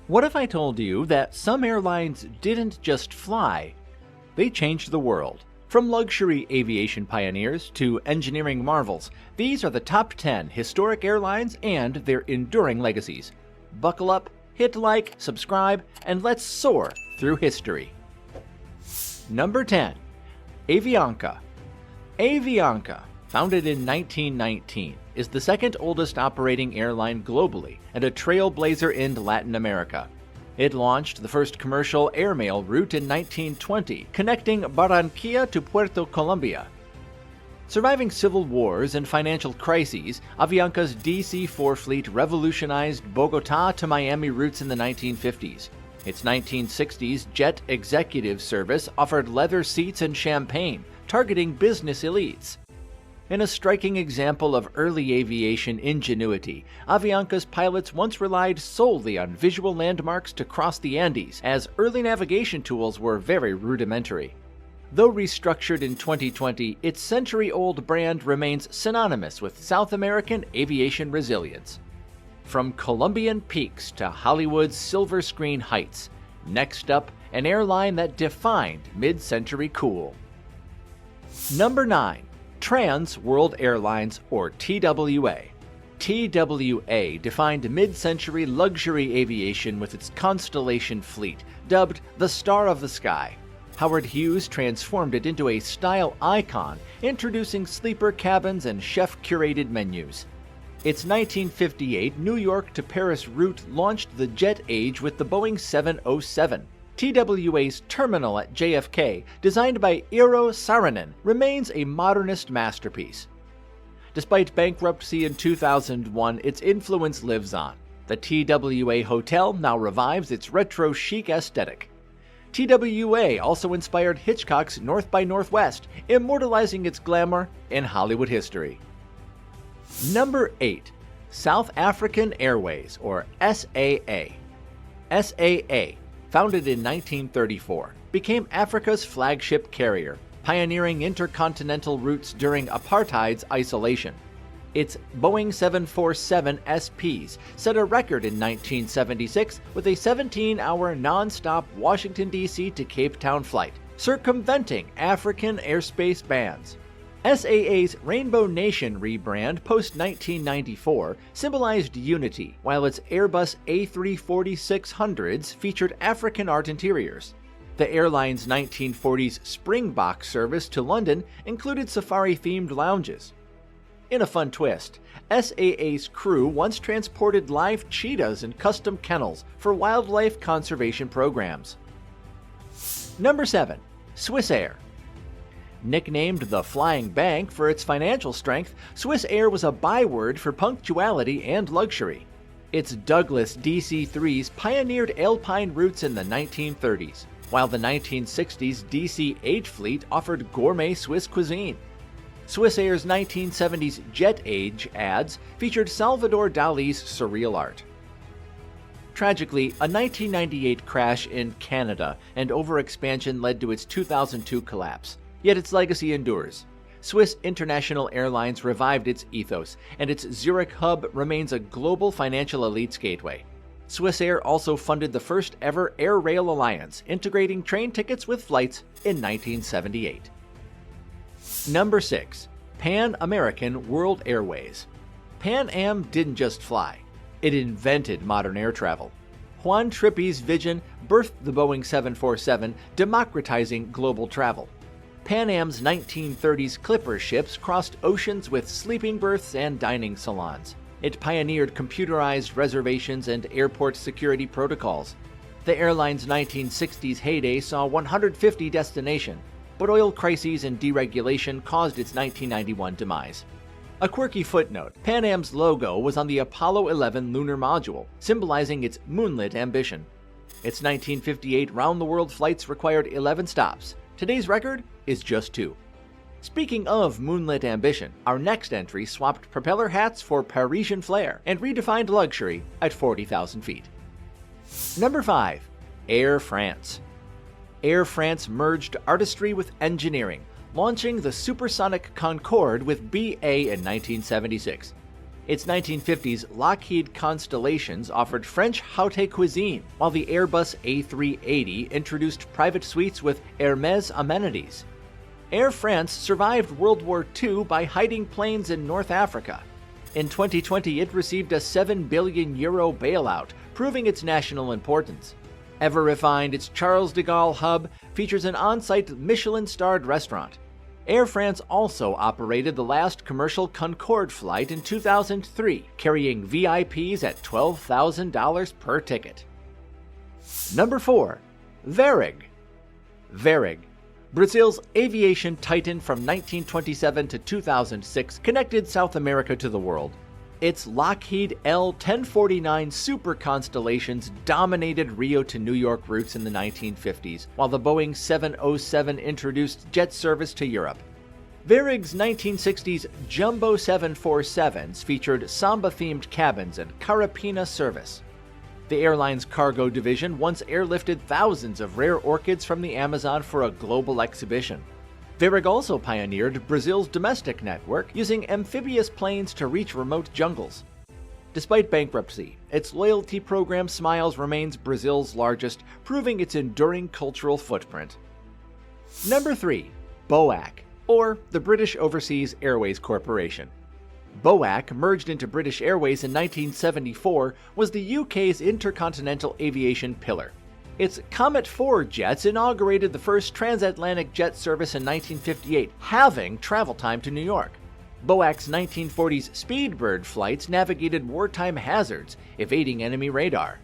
What if I told you that some airlines didn't just fly, they changed the world? From luxury aviation pioneers to engineering marvels, these are the top 10 historic airlines and their enduring legacies. Buckle up, hit like, subscribe, and let's soar through history. Number 10. Avianca. Avianca, founded in 1919, is the second oldest operating airline globally and a trailblazer in Latin America. It launched the first commercial airmail route in 1920, connecting Barranquilla to Puerto Colombia. Surviving civil wars and financial crises, Avianca's DC-4 fleet revolutionized Bogotá to Miami routes in the 1950s. Its 1960s jet executive service offered leather seats and champagne, targeting business elites. In a striking example of early aviation ingenuity, Avianca's pilots once relied solely on visual landmarks to cross the Andes, as early navigation tools were very rudimentary. Though restructured in 2020, its century-old brand remains synonymous with South American aviation resilience. From Colombian peaks to Hollywood's silver screen heights, next up, an airline that defined mid-century cool. Number 9. Trans World Airlines, or TWA. TWA defined mid-century luxury aviation with its Constellation fleet, dubbed the Star of the Sky. Howard Hughes transformed it into a style icon, introducing sleeper cabins and chef-curated menus. Its 1958 New York to Paris route launched the jet age with the Boeing 707. TWA's terminal at JFK, designed by Eero Saarinen, remains a modernist masterpiece. Despite bankruptcy in 2001, its influence lives on. The TWA Hotel now revives its retro chic aesthetic. TWA also inspired Hitchcock's North by Northwest, immortalizing its glamour in Hollywood history. Number 8. South African Airways, or SAA. SAA, founded in 1934, became Africa's flagship carrier, pioneering intercontinental routes during apartheid's isolation. Its Boeing 747 SPs set a record in 1976 with a 17-hour non-stop Washington, D.C. to Cape Town flight, circumventing African airspace bans. SAA's Rainbow Nation rebrand post-1994 symbolized unity, while its Airbus A340-600s featured African art interiors. The airline's 1940s Springbok service to London included safari-themed lounges. In a fun twist, SAA's crew once transported live cheetahs in custom kennels for wildlife conservation programs. Number 7. Swissair. Nicknamed the Flying Bank for its financial strength, Swissair was a byword for punctuality and luxury. Its Douglas DC-3s pioneered Alpine routes in the 1930s, while the 1960s DC-8 fleet offered gourmet Swiss cuisine. Swissair's 1970s Jet Age ads featured Salvador Dali's surreal art. Tragically, a 1998 crash in Canada and overexpansion led to its 2002 collapse. Yet its legacy endures. Swiss International Airlines revived its ethos, and its Zurich hub remains a global financial elites gateway. Swissair also funded the first ever air-rail alliance, integrating train tickets with flights in 1978. Number 6. Pan American World Airways. Pan Am didn't just fly. It invented modern air travel. Juan Trippi's vision birthed the Boeing 747, democratizing global travel. Pan Am's 1930s Clipper ships crossed oceans with sleeping berths and dining salons. It pioneered computerized reservations and airport security protocols. The airline's 1960s heyday saw 150 destinations, but oil crises and deregulation caused its 1991 demise. A quirky footnote, Pan Am's logo was on the Apollo 11 lunar module, symbolizing its moonlit ambition. Its 1958 round-the-world flights required 11 stops. Today's record is just 2. Speaking of moonlit ambition, our next entry swapped propeller hats for Parisian flair and redefined luxury at 40,000 feet. Number 5. Air France. Air France merged artistry with engineering, launching the supersonic Concorde with BA in 1976. Its 1950s Lockheed Constellations offered French haute cuisine, while the Airbus A380 introduced private suites with Hermès amenities. Air France survived World War II by hiding planes in North Africa. In 2020, it received a €7 billion bailout, proving its national importance. Ever refined, its Charles de Gaulle hub features an on-site Michelin-starred restaurant. Air France also operated the last commercial Concorde flight in 2003, carrying VIPs at $12,000 per ticket. Number 4. Varig. Varig, Brazil's aviation titan from 1927 to 2006, connected South America to the world. Its Lockheed L-1049 Super Constellations dominated Rio to New York routes in the 1950s, while the Boeing 707 introduced jet service to Europe. Varig's 1960s Jumbo 747s featured samba-themed cabins and carapina service. The airline's cargo division once airlifted thousands of rare orchids from the Amazon for a global exhibition. Varig also pioneered Brazil's domestic network, using amphibious planes to reach remote jungles. Despite bankruptcy, its loyalty program Smiles remains Brazil's largest, proving its enduring cultural footprint. Number 3. BOAC, or the British Overseas Airways Corporation. BOAC, merged into British Airways in 1974, was the UK's intercontinental aviation pillar. Its Comet 4 jets inaugurated the first transatlantic jet service in 1958, halving travel time to New York. BOAC's 1940s Speedbird flights navigated wartime hazards, evading enemy radar.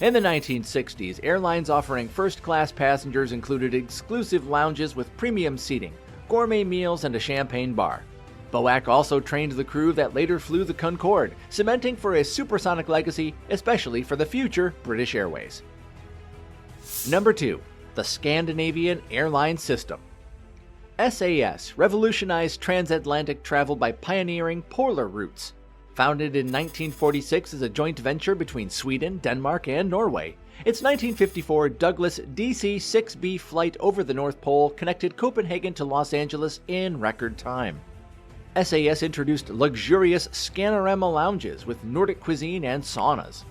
In the 1960s, airlines offering first-class passengers included exclusive lounges with premium seating, gourmet meals, and a champagne bar. BOAC also trained the crew that later flew the Concorde, cementing for a supersonic legacy, especially for the future British Airways. Number 2. The Scandinavian Airline System. SAS revolutionized transatlantic travel by pioneering polar routes. Founded in 1946 as a joint venture between Sweden, Denmark, and Norway, its 1954 Douglas DC-6B flight over the North Pole connected Copenhagen to Los Angeles in record time. SAS introduced luxurious Scanorama lounges with Nordic cuisine and saunas.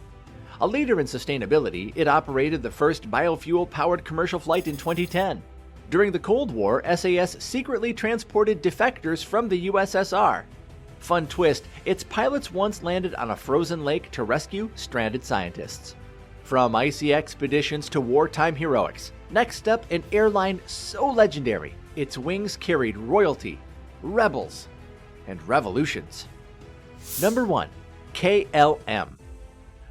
A leader in sustainability, it operated the first biofuel-powered commercial flight in 2010. During the Cold War, SAS secretly transported defectors from the USSR. Fun twist, its pilots once landed on a frozen lake to rescue stranded scientists. From icy expeditions to wartime heroics, next up, an airline so legendary, its wings carried royalty, rebels, and revolutions. Number 1. KLM.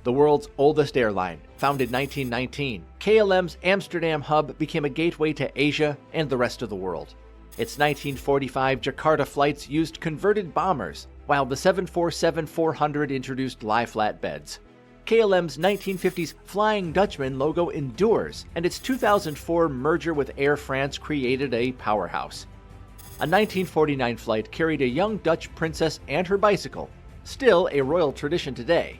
The world's oldest airline, founded 1919, KLM's Amsterdam hub became a gateway to Asia and the rest of the world. Its 1945 Jakarta flights used converted bombers, while the 747-400 introduced lie-flat beds. KLM's 1950s Flying Dutchman logo endures, and its 2004 merger with Air France created a powerhouse. A 1949 flight carried a young Dutch princess and her bicycle, still a royal tradition today.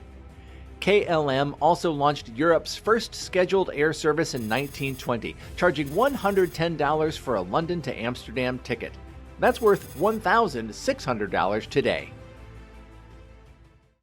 KLM also launched Europe's first scheduled air service in 1920, charging $110 for a London to Amsterdam ticket. That's worth $1,600 today.